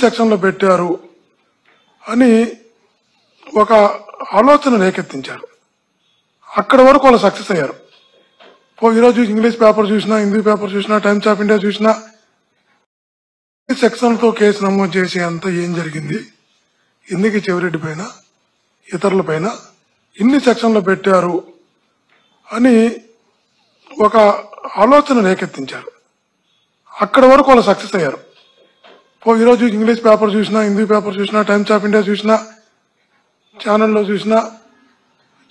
సెక్షన్లో పెట్టారు అని ఒక ఆలోచన రేకెత్తించారు. అక్కడి వరకు వాళ్ళు సక్సెస్ అయ్యారు. ఈరోజు ఇంగ్లీష్ పేపర్ చూసినా, హిందీ పేపర్ చూసినా, టైమ్స్ ఆఫ్ ఇండియా చూసినా సెక్షన్లతో కేసు నమోదు చేసే అంత ఏం జరిగింది, ఎందుకు చెవిరెడ్డి పైన ఇతరుల పైన ఇన్ని సెక్షన్లు పెట్టారు అని ఒక ఆలోచన రేకెత్తించారు. అక్కడి వరకు వాళ్ళు సక్సెస్ అయ్యారు. ఈరోజు ఇంగ్లీష్ పేపర్ చూసినా, హిందీ పేపర్ చూసినా, టైమ్స్ ఆఫ్ ఇండియా చూసినా, ఛానల్లో చూసినా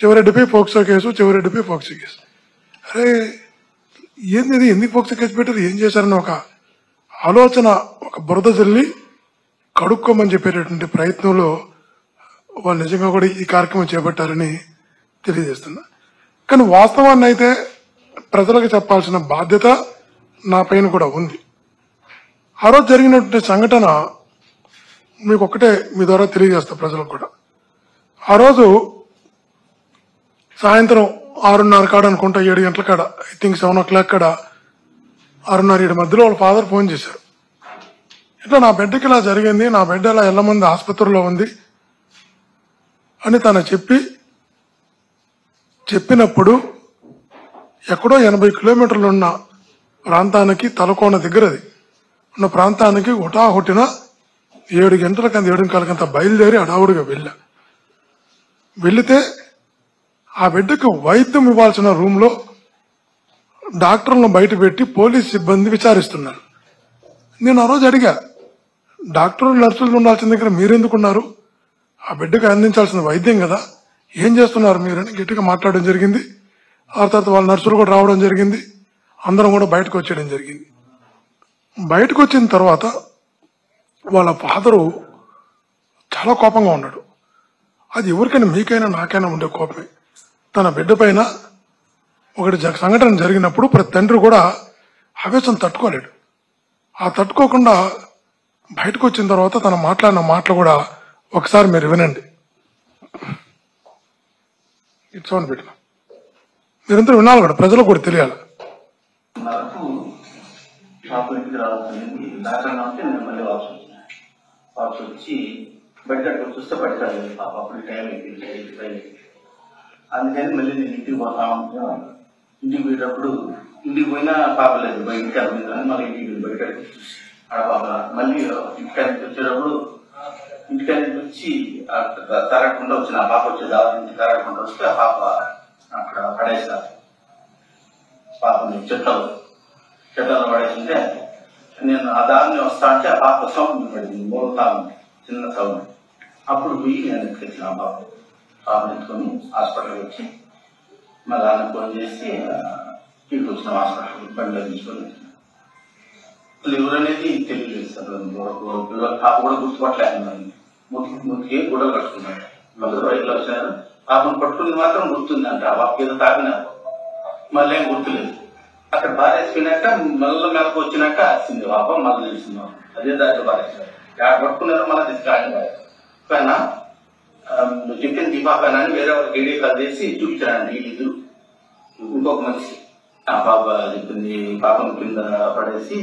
చెవిరెడ్డిపై పోక్సో కేసు, చెవిరెడ్డిపై పోక్సో కేసు. అరే ఏంది, ఎందుకు పోక్సో కేసు పెట్టారు, ఏం చేశారని ఒక ఆలోచన, ఒక బురద జల్లి కడుక్కోమని చెప్పేటటువంటి ప్రయత్నంలో వాళ్ళు నిజంగా కూడా ఈ కార్యక్రమం చేపట్టారని తెలియజేస్తున్నా. కానీ వాస్తవాన్ని అయితే ప్రజలకు చెప్పాల్సిన బాధ్యత నా పైన కూడా ఉంది. ఆ రోజు జరిగినటువంటి సంఘటన మీకు ఒక్కటే మీ ద్వారా తెలియజేస్తా ప్రజలకు కూడా. ఆ రోజు సాయంత్రం 6:30 కాడ అనుకుంటా, 7 గంటల కాడ, ఐ థింక్ 7 o'clock కాడ, 6:30-7 మధ్యలో వాళ్ళ ఫాదర్ ఫోన్ చేశారు. ఇట్లా నా బిడ్డకి ఇలా జరిగింది, నా బిడ్డ ఇలా ఎల్లమంది ఆసుపత్రిలో ఉంది అని తను చెప్పినప్పుడు ఎక్కడో 80 కిలోమీటర్లు ఉన్న ప్రాంతానికి, తలకోన దగ్గరది ఉన్న ప్రాంతానికి హుటాహుటిన 7 గంటలకంత 7:15 బయలుదేరి అడావుడిగా వెళితే ఆ బిడ్డకు వైద్యం ఇవ్వాల్సిన రూమ్ లో డాక్టర్లను బయట పెట్టి పోలీస్ సిబ్బంది విచారిస్తున్నారు. నేను ఆ రోజు అడిగా, డాక్టర్లు నర్సులు ఉండాల్సిన దగ్గర మీరెందుకున్నారు, ఆ బిడ్డకు అందించాల్సిన వైద్యం కదా, ఏం చేస్తున్నారు మీరని గట్టిగా మాట్లాడడం జరిగింది. ఆ తర్వాత వాళ్ళ నర్సులు కూడా రావడం జరిగింది. అందరం కూడా బయటకు వచ్చేయడం జరిగింది. బయటకు వచ్చిన తర్వాత వాళ్ళ ఫాదరు చాలా కోపంగా ఉన్నాడు. అది ఎవరికైనా, మీకైనా నాకైనా ఉండే కోపమే. తన బిడ్డ పైన ఒకటి సంఘటన జరిగినప్పుడు ప్రతి తండ్రి కూడా ఆవేశం తట్టుకోలేడు. ఆ తట్టుకోకుండా బయటకు వచ్చిన తర్వాత తన మాట్లాడిన మాటలు కూడా ఒకసారి మీరు వినండి. ఇట్స్ ఆన్ బిడ్డ, మీరంతా వినాలి కూడా, ప్రజలకు కూడా తెలియాలి. వచ్చి బయట చూస్తే పడతాడు పాప, అప్పుడు టైం అయిపోయింది. అందుకని మళ్ళీ నేను ఇంటికి పోతా ఉంటా. ఇంటికి పోయేటప్పుడు ఇంటికి పోయినా పాప లేదు, బయటికి వెళ్ళిందని మళ్ళీ ఇంటికి బయట ఆడ పాప. మళ్ళీ ఇంటికానికి వచ్చేటప్పుడు ఇంటికానికి వచ్చి తరగకుండా వచ్చిన ఆ పాప వచ్చేది, ఇంటికి తరగకుండా వస్తే ఆ పాప అక్కడ పడేసారు. పాపని చెట్లలో పడేసింటే నేను ఆ దారిని వస్తా అంటే ఆ పాప సౌండ్ పడింది, మూలతా ఉంది, చిన్న సౌండ్. అప్పుడు పోయి నేను ఎత్తుకొచ్చిన ఆ పాపను ఎత్తుకొని హాస్పిటల్కి వచ్చి మళ్ళీ ఆయన ఫోన్ చేసి ఇంటికి వచ్చిన హాస్పిటల్ బండిలో తీసుకొని వచ్చిన. ఎవరు అనేది తెలియలేదు సార్. పాప కూడా గుర్తుపట్టలేదు. ముతికి గుడ్డలు కట్టుకున్నాడు. మళ్ళీ బయటలో వచ్చినారు. పాపను పట్టుకుని మాత్రం గుర్తుందంట. ఆ పాపకి ఏదో తాకినారు, మళ్ళీ ఏం గుర్తులేదు. అక్కడ బారేసిపోయినాక మళ్ళీ మెలకు వచ్చినాక వచ్చింది పాప, మళ్ళీ తెలిసింది అదే దాంట్లో బారేసినారు. ఎక్కడ పట్టుకున్నారో మళ్ళీ తీసుకురాని పైన నువ్వు చెప్పింది ఈ పాప అని వేరే వాళ్ళకి వీడియో కాల్ చేసి చూపించానండి. వీళ్ళిద్దరు ఇంకొక మనిషి ఆ పాప చెప్పింది, పాపను కింద పడేసి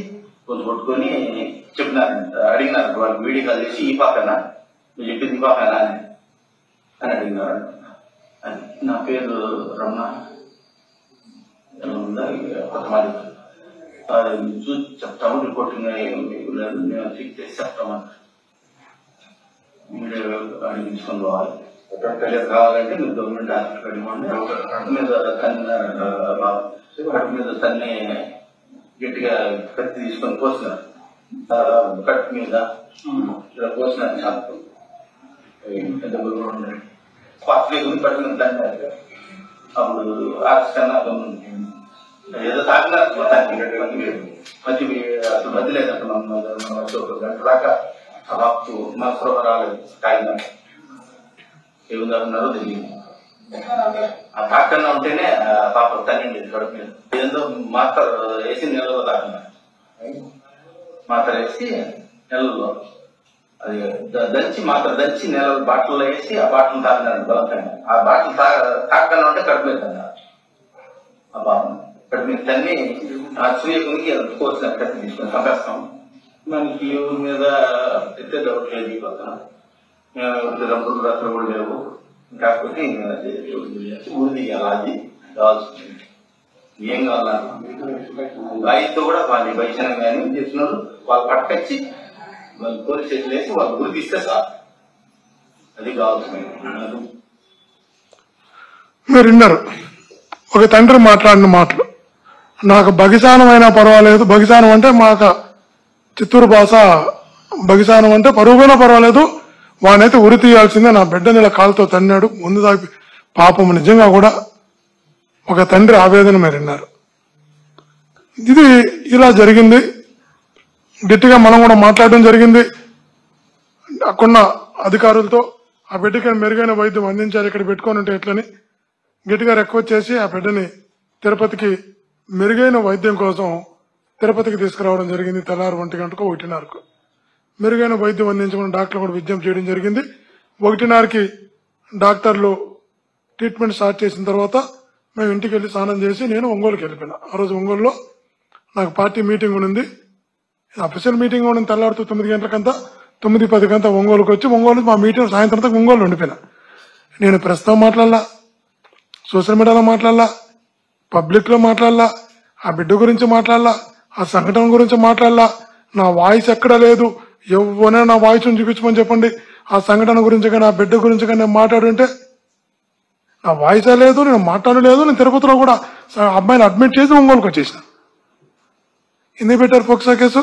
కొంచెం కొట్టుకొని చెప్పినారంట. అడిగినారంట వాళ్ళకి వీడియో కాల్ చేసి, ఈ పాపనా నువ్వు చెప్పింది ఈ పాపనా అని అడిగినారు. నా పేరు రమణ, కొత్తమాలి చూసి చెప్తాము, రిపోర్టింగ్ మేము చెక్ చేసి చెప్తామని మీరే అడిగించుకొని పోవాలి. తెలియదు కావాలంటే మీరు గవర్నమెంట్ హాస్పిటల్ అడిగండి. కట్టు మీద తన్నారంట, కట్టు మీద తన్ని గట్టిగా కత్తి తీసుకొని కోసినారు. కట్టు మీద ఇలా కోసినారు. చాలా పెద్ద గురువు ఉండండి పత్రిక పట్టిన తన్నారు. అప్పుడు ఆకర్షణ ఏదో తాగినారు మొత్తానికి మధ్య అసలు వదిలేదంట. ఒక గంట దాకా బాపు మనసు రాలేదు, తాగినారు. ఏముందన్నారో తెలియదు. ఆ తాకన్నా ఉంటేనే పాప తల్లి కడుపు మీద ఏదో మాత్ర వేసి నెలలో తాకినారు. మాత్ర వేసి నెలలో అది దంచి నెలలు బాటిల్లో వేసి ఆ బాటిల్ తాగినారు బలకంగా. ఆ బాటిల్ తాకన్నా ఉంటే కడుపు మీద తన్నారు. ఆ బాబు కడుపు మీద తన్ని ఆ సూర్యకునికి కోసిన కత్తి తీసుకొని చంపేస్తాం. మనకి ఎవరి మీద పెద్ద డౌట్ లేదు ఈ పక్కన. రంపులు రసలు కూడా లేవు. కాకపోతే ఊరి తీయాలి, అది కావాల్సింది. ఏం కావాలన్నా రైతు కూడా వాళ్ళు వైద్యం కానీ చేసిన వాళ్ళు పట్టుకొచ్చి వాళ్ళు పోలీస్ స్టేషన్ వేసి వాళ్ళు గుర్తిస్తే సార్ అది కావాల్సింది. మీరు విన్నారు ఒక తండ్రి మాట్లాడిన మాటలు. నాకు బగిసానం అయినా పర్వాలేదు, బగిసానం అంటే మాకు చిత్తూరు భాష, బగిసానం అంటే పరుగుపోయినా పర్వాలేదు, వానైతే ఉరి తీయాల్సిందే, నా బిడ్డని ఇలా కాలుతో తన్నాడు ముందు దాపి. పాపం నిజంగా కూడా ఒక తండ్రి ఆవేదన మీరు విన్నారు. ఇది ఇలా జరిగింది. గట్టిగా మనం కూడా మాట్లాడడం జరిగింది అక్కడున్న అధికారులతో. ఆ బిడ్డకి మెరుగైన వైద్యం అందించాలి, ఇక్కడ పెట్టుకొని ఉంటే ఎట్లని గట్టిగా రిక్వెస్ట్ చేసి ఆ బిడ్డని తిరుపతికి మెరుగైన వైద్యం కోసం తిరుపతికి తీసుకురావడం జరిగింది. తెల్లారు 1 గంటకు 1:30కు మెరుగైన వైద్యం అందించమని డాక్టర్లు కూడా విజ్ఞప్తి చేయడం జరిగింది. 1:30కి డాక్టర్లు ట్రీట్మెంట్ స్టార్ట్ చేసిన తర్వాత మేము ఇంటికి వెళ్ళి స్నానం చేసి నేను ఒంగోలుకి వెళ్ళిపోయినా. ఆ రోజు ఒంగోలులో నాకు పార్టీ మీటింగ్ ఉంది, అఫీషియల్ మీటింగ్ ఉంది. తెల్లారుతూ 9 గంటలకంతా 9:10 కంతా ఒంగోలుకి వచ్చి ఒంగోలు మా మీటింగ్ సాయంత్రం ఒంగోలు ఉండిపోయినా. నేను ప్రెస్తో మాట్లాడాలా, సోషల్ మీడియాలో మాట్లాడాలా, పబ్లిక్ లో మాట్లాడాలా, ఆ బిడ్డ గురించి మాట్లాడాలా, ఆ సంఘటన గురించి మాట్లాడాలా. నా వాయిస్ ఎక్కడ లేదు, ఎవరైనా నా వాయిస్ చూపించమని చెప్పండి. ఆ సంఘటన గురించి కానీ ఆ బిడ్డ గురించి కానీ నేను మాట్లాడుంటే నా వాయిసే లేదు, నేను మాట్లాడలేదు. నేను తిరుపతిలో కూడా అబ్బాయిని అడ్మిట్ చేసి ఒంగోలుకి వచ్చేసిన. ఎందుకు పెట్టారు పోక్సా కేసు,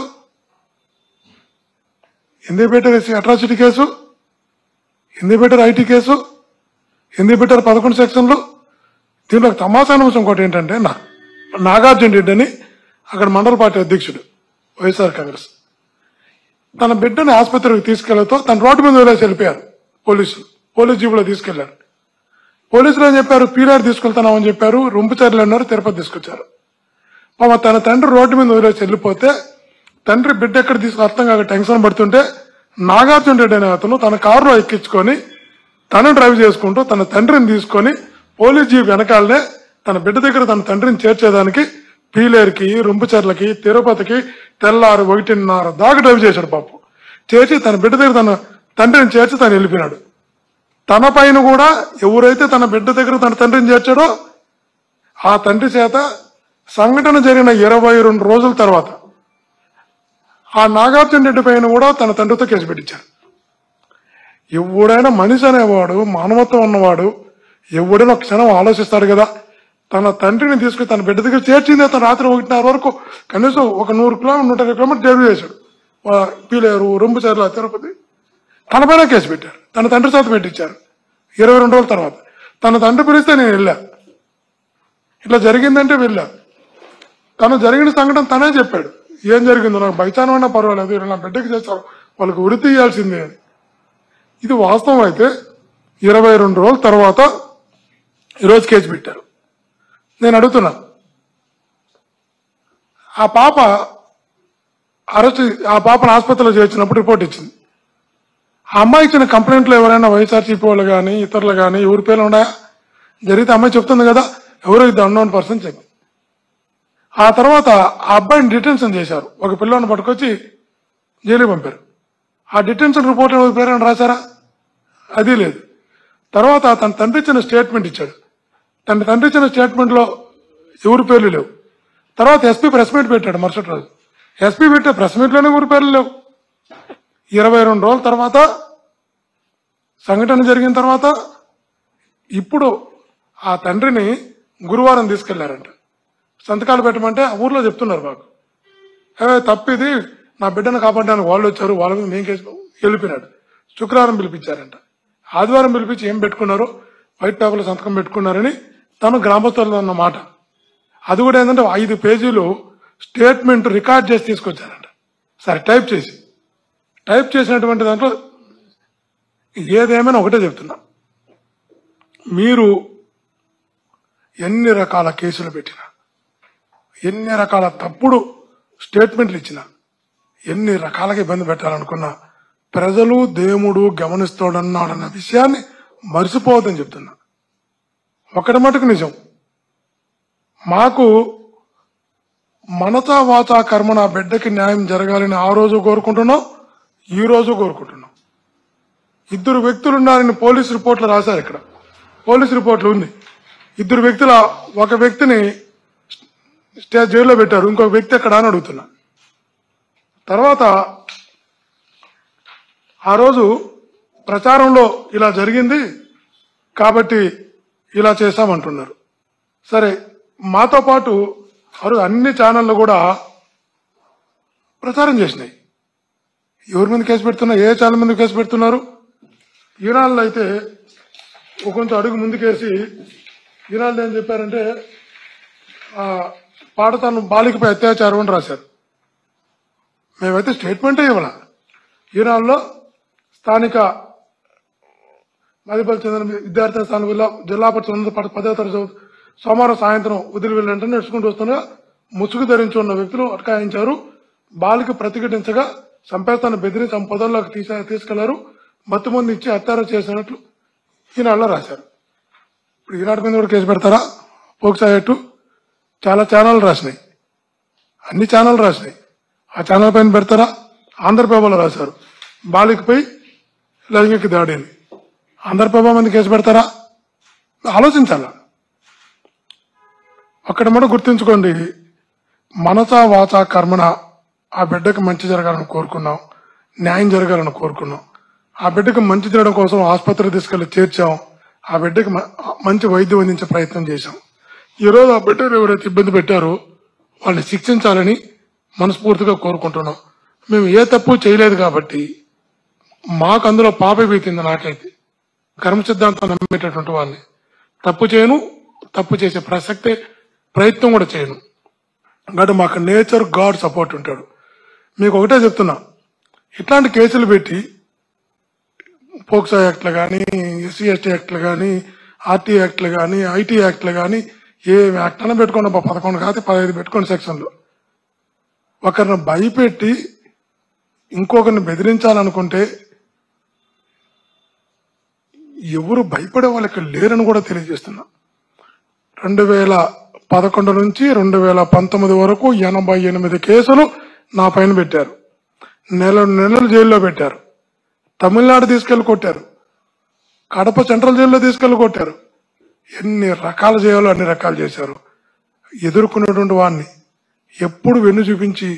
ఎందుకు పెట్టారు అట్రాసిటీ కేసు, ఎందుకు పెట్టారు ఐటీ కేసు, ఎందుకు పెట్టారు 11 సెక్షన్లు. దీంట్లో తమాషా అంశం ఇంకోటి ఏంటంటే, నాగార్జున రెడ్డి అని అక్కడ మండల పార్టీ అధ్యక్షుడు వైఎస్ఆర్ కాంగ్రెస్, తన బిడ్డని ఆసుపత్రికి తీసుకెళ్లతో తన రోడ్డు మీద వదిలేసి వెళ్ళిపోయారు పోలీసులు. పోలీస్ జీబులో తీసుకెళ్లారు. పోలీసులు ఏం చెప్పారు, పీలార్ తీసుకెళ్తున్నామని చెప్పారు. రొంపుచర్లు అన్నారు, తిరుపతి తీసుకొచ్చారు. తన తండ్రి రోడ్డు మీద వదిలేసి వెళ్ళిపోతే తండ్రి బిడ్డ ఎక్కడ తీసుకుని అర్థం కాక టెన్షన్ పడుతుంటే నాగార్జున రెడ్డి అనే అతను తన కారులో ఎక్కించుకొని తను డ్రైవ్ చేసుకుంటూ తన తండ్రిని తీసుకొని పోలీస్ జీప్ వెనకాలనే తన బిడ్డ దగ్గర తన తండ్రిని చేర్చేదానికి పీలేరుకి, రొంపుచర్లకి, తిరుపతికి తెల్లారు 1:30 దాకా డ్రైవ్ చేశాడు. పాపం చేసి తన బిడ్డ దగ్గర తన తండ్రిని చేర్చి తను వెళ్ళిపోయినాడు. తన పైన కూడా ఎవరైతే తన బిడ్డ దగ్గర తన తండ్రిని చేర్చాడో ఆ తండ్రి చేత సంఘటన జరిగిన 22 రోజుల తర్వాత ఆ నాగార్జున రెడ్డి పైన కూడా తన తండ్రితో కేసు పెట్టించారు. ఎవడైనా మనిషి అనేవాడు, మానవత్వం ఉన్నవాడు, ఎవడైనా ఒక క్షణం ఆలోచిస్తాడు కదా. తన తండ్రిని తీసుకుని తన బిడ్డ దగ్గర చేర్చింది. తను రాత్రి 1:30 వరకు కనీసం ఒక 100 కిలోమీటర్ 120 కిలోమీటర్ డ్రైవ్ చేశాడు. పీలేరు, రొంపుచర్ల, తిరుపతి. తన పైన కేసు పెట్టారు, తన తండ్రి చేత పెట్టించారు. 22 రోజుల తర్వాత తన తండ్రి పిలిస్తే నేను వెళ్ళా, ఇట్లా జరిగిందంటే వెళ్ళా. తను జరిగిన సంఘటన తనే చెప్పాడు, ఏం జరిగిందో నాకు బైచానం అయినా పర్వాలేదు, ఇలా నా బిడ్డకి చేస్తారు, వాళ్ళకి ఉరి తీయాల్సిందే అని. ఇది వాస్తవం అయితే 22 రోజుల తర్వాత ఈరోజు కేసు పెట్టారు. నేను అడుగుతున్నా, ఆ పాపను ఆసుపత్రిలో చేర్చినప్పుడు రిపోర్ట్ ఇచ్చింది. ఆ అమ్మాయి ఇచ్చిన కంప్లైంట్లో ఎవరైనా వైఎస్ఆర్సీపీ వాళ్ళు కానీ ఇతరులు కానీ ఎవరి పేర్లు ఉన్నాయా? జరిగితే అమ్మాయి చెప్తుంది కదా, ఎవరో ఇది అన్నోన్ పర్సన్ చెప్పి. ఆ తర్వాత ఆ అబ్బాయిని డిటెన్షన్ చేశారు. ఒక పిల్లని పట్టుకొచ్చి జైలు పంపారు. ఆ డిటెన్షన్ రిపోర్ట్ ఎవరి పేరైనా రాశారా? అది లేదు. తర్వాత తన తండ్రి ఇచ్చిన స్టేట్మెంట్ ఇచ్చాడు. తన తండ్రి ఇచ్చిన స్టేట్మెంట్ లో ఎవరి పేర్లు లేవు. తర్వాత ఎస్పీ ప్రెస్ మీట్ పెట్టాడు మరుసటి రోజు. ఎస్పీ పెట్టే ప్రెస్ మీట్ లోనే ఎవరి పేర్లు లేవు. 22 రోజుల తర్వాత సంఘటన జరిగిన తర్వాత ఇప్పుడు ఆ తండ్రిని గురువారం తీసుకెళ్లారంట. సంతకాలు పెట్టమంటే ఆ ఊర్లో చెప్తున్నారు మాకు, తప్పిది, నా బిడ్డను కాపాడడానికి వాళ్ళు వచ్చారు, వాళ్ళ మీద మేము కేసు వెళ్ళిపోయినాడు. శుక్రవారం పిలిపించారంట. ఆదివారం పిలిపించి ఏం పెట్టుకున్నారు, వైట్ పేపర్లో సంతకం పెట్టుకున్నారని తను గ్రామస్తులు అన్న మాట. అది కూడా ఏంటంటే 5 పేజీలు స్టేట్మెంట్ రికార్డ్ చేసి తీసుకొచ్చారంట. సరే టైప్ చేసినటువంటి దాంట్లో ఏదేమైనా ఒకటే చెప్తున్నా, మీరు ఎన్ని రకాల కేసులు పెట్టినా, ఎన్ని రకాల తప్పుడు స్టేట్మెంట్లు ఇచ్చినా, ఎన్ని రకాలుగా ఇబ్బంది పెట్టాలనుకున్నా ప్రజలు దేవుడు గమనిస్తాడన్నాడన్న విషయాన్ని మర్చిపోవద్దని చెప్తున్నా. ఒకటి మటుకు నిజం, మాకు మనసా వాచా కర్మన బిడ్డకి న్యాయం జరగాలని ఆ రోజు కోరుకుంటున్నాం, ఈ రోజు కోరుకుంటున్నాం. ఇద్దరు వ్యక్తులు ఉన్నారని పోలీస్ రిపోర్ట్లు రాశారు. ఇక్కడ పోలీస్ రిపోర్ట్లు ఉంది. ఇద్దరు వ్యక్తుల, ఒక వ్యక్తిని జైల్లో పెట్టారు, ఇంకొక వ్యక్తి ఎక్కడ అని అడుగుతున్నా. తర్వాత ఆ రోజు ప్రచారంలో ఇలా జరిగింది కాబట్టి ఇలా చేశామంటున్నారు. సరే, మాతో పాటు అన్ని ఛానళ్ళు కూడా ప్రచారం చేసినాయి. ఎవరి మీద కేసు పెడుతున్నారు, ఏ ఛానల్ మీద కేసు పెడుతున్నారు? ఈనాళ్ళు అయితే కొంచెం అడుగు ముందుకేసి ఈనాళ్ళు ఏం చెప్పారంటే పాడతాను బాలికపై అత్యాచారం అని రాశారు. మేమైతే స్టేట్మెంటే ఇవ్వాల. ఈనాళ్ళలో స్థానిక మదిపల్లి చెందిన విద్యార్థి స్థానం జిల్లా పరిషత్ 10వ తరగతి సోమవారం సాయంత్రం వదిలి వెళ్ళంటే నడుచుకుంటూ వస్తున్న ముసుగు ధరించి ఉన్న వ్యక్తులు అటకాయించారు. బాలిక ప్రతిఘటించగా చంపేస్తాను బెదిరించి ఆమె పొదల్లోకి తీసుకెళ్లారు. మత్తుమంది ఇచ్చి అత్యాచారం చేసినట్లు ఈనాడులో రాశారు. ఇప్పుడు ఈనాడు మీద కూడా కేసు పెడతారా? పోక్సో యాక్ట్ చాలా ఛానల్ రాసినాయి, అన్ని ఛానల్ రాసినాయి. ఆ ఛానల్ పైన పెడతారా? ఆంధ్రప్రభలో రాశారు బాలికపై లైంగిక దాడి అని. ఆంధ్రప్రభ మీద కేసు పెడతారా? ఆలోచించాలా. అక్కడ మనం గుర్తుంచుకోండి, మనసా వాచా కర్మన ఆ బిడ్డకు మంచి జరగాలని కోరుకున్నాం, న్యాయం జరగాలని కోరుకున్నాం. ఆ బిడ్డకు మంచి జరగడం కోసం ఆసుపత్రికి తీసుకెళ్లి చేర్చాం. ఆ బిడ్డకి మంచి వైద్యం అందించే ప్రయత్నం చేశాం. ఈరోజు ఆ బిడ్డను ఎవరైతే ఇబ్బంది పెట్టారో వాళ్ళని శిక్షించాలని మనస్ఫూర్తిగా కోరుకుంటున్నాం. మేము ఏ తప్పు చేయలేదు కాబట్టి మాకు అందులో పాప బీతింది. నాకైతే కర్మ సిద్ధాంతం నమ్మేటటువంటి వాళ్ళని తప్పు చేయను, తప్పు చేసే ప్రయత్నం కూడా చేయను. కాబట్టి మాకు నేచర్ గాడ్ సపోర్ట్ ఉంటాడు. మీకు ఒకటే చెప్తున్నా, ఇట్లాంటి కేసులు పెట్టి పోక్సో యాక్ట్లు కానీ, ఎస్సీ ఎస్టీ యాక్ట్లు కానీ, ఆర్టీ యాక్ట్లు కానీ, ఐటీ యాక్ట్లు కానీ, ఏ యాక్ట్ అయినా పెట్టుకోండి, 11 కాదు 15 పెట్టుకోండి సెక్షన్లు. ఒకరిని భయపెట్టి ఇంకొకరిని బెదిరించాలనుకుంటే ఎవరు భయపడే వాళ్ళకి లేరని కూడా తెలియజేస్తున్నా. 2011 నుంచి 2019 వరకు 88 కేసులు నా పైన పెట్టారు. నెలలు జైల్లో పెట్టారు. తమిళనాడు తీసుకెళ్లి కొట్టారు. కడప సెంట్రల్ జైల్లో తీసుకెళ్లి కొట్టారు. ఎన్ని రకాలు చేయాలో అన్ని రకాలు చేశారు. ఎదుర్కొన్నటువంటి వాడిని ఎప్పుడు వెన్ను చూపించి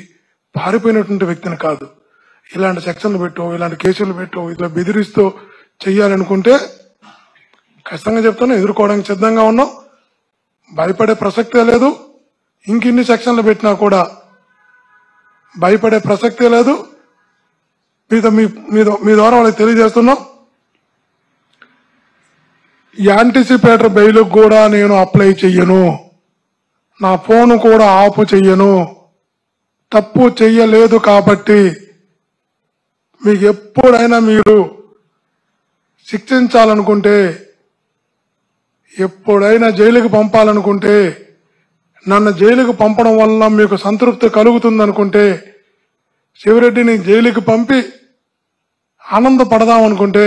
పారిపోయినటువంటి వ్యక్తిని కాదు. ఇలాంటి సెక్షన్లు పెట్టో, ఇలాంటి కేసులు పెట్టో, ఇలా బెదిరిస్తూ చెయ్యాలనుకుంటే ఖచ్చితంగా చెప్తాను, ఎదుర్కోవడానికి సిద్ధంగా ఉన్నాం. భయపడే ప్రసక్తే లేదు. ఇంకిన్ని సెక్షన్లు పెట్టినా కూడా భయపడే ప్రసక్తే లేదు. మీ ద్వారా వాళ్ళకి తెలియజేస్తున్నాం, యాంటిసిపేటర్ బెయిల్ కూడా నేను అప్లై చెయ్యను. నా ఫోన్ కూడా ఆఫ్ చెయ్యను. తప్పు చెయ్యలేదు కాబట్టి మీకు ఎప్పుడైనా మీరు శిక్షించాలనుకుంటే, ఎప్పుడైనా జైలుకి పంపాలనుకుంటే, నన్ను జైలుకి పంపడం వల్ల మీకు సంతృప్తి కలుగుతుందనుకుంటే, శివరెడ్డిని జైలుకి పంపి ఆనందపడదామనుకుంటే,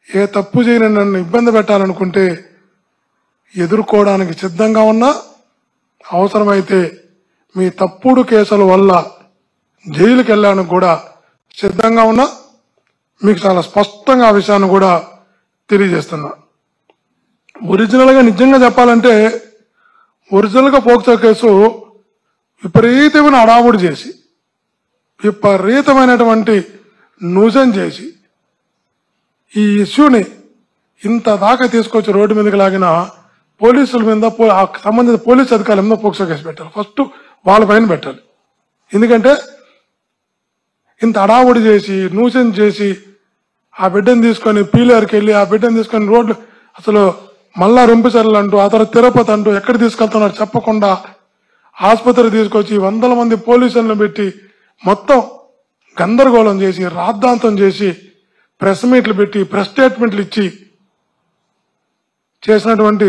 ఏ తప్పు చేయని నన్ను ఇబ్బంది పెట్టాలనుకుంటే ఎదుర్కోవడానికి సిద్ధంగా ఉన్నా. అవసరమైతే మీ తప్పుడు కేసుల వల్ల జైలుకి వెళ్ళడానికి కూడా సిద్ధంగా ఉన్నా. మీకు చాలా స్పష్టంగా ఆ విషయాన్ని కూడా తెలియజేస్తున్నా. ఒరిజినల్ గా నిజంగా చెప్పాలంటే, ఒరిజినల్ గా పోక్సో కేసు విపరీతమైన అడావుడి చేసి, విపరీతమైనటువంటి న్యూసెన్స్ చేసి, ఈ ఇష్యూని ఇంత దాకా తీసుకొచ్చి రోడ్డు మీదకి లాగిన పోలీసుల మీద, సంబంధిత పోలీసు అధికారుల మీద పోక్సో కేసు పెట్టాలి. ఫస్ట్ వాళ్ళ పైన పెట్టాలి. ఎందుకంటే ఇంత అడావుడి చేసి, న్యూసెన్స్ చేసి, ఆ బిడ్డను తీసుకొని పీలేరుకి వెళ్ళి, ఆ బిడ్డను తీసుకొని రోడ్లు అసలు మళ్ళా రొంపిసర్లు అంటూ, ఆ తర్వాత తిరుపతి అంటూ ఎక్కడ తీసుకెళ్తున్నారు చెప్పకుండా ఆసుపత్రి తీసుకొచ్చి 100 మంది పోలీసులను పెట్టి మొత్తం గందరగోళం చేసి, రాద్ధాంతం చేసి, ప్రెస్ మీట్లు పెట్టి, ప్రెస్ స్టేట్మెంట్లు ఇచ్చి చేసినటువంటి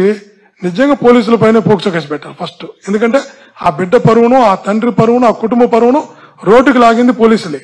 నిజంగా పోలీసుల పైన పోక్సో కేసు పెట్టాలి ఫస్ట్. ఎందుకంటే ఆ బిడ్డ పరువును, ఆ తండ్రి పరువును, ఆ కుటుంబ పరువును రోడ్డుకి లాగింది పోలీసులే.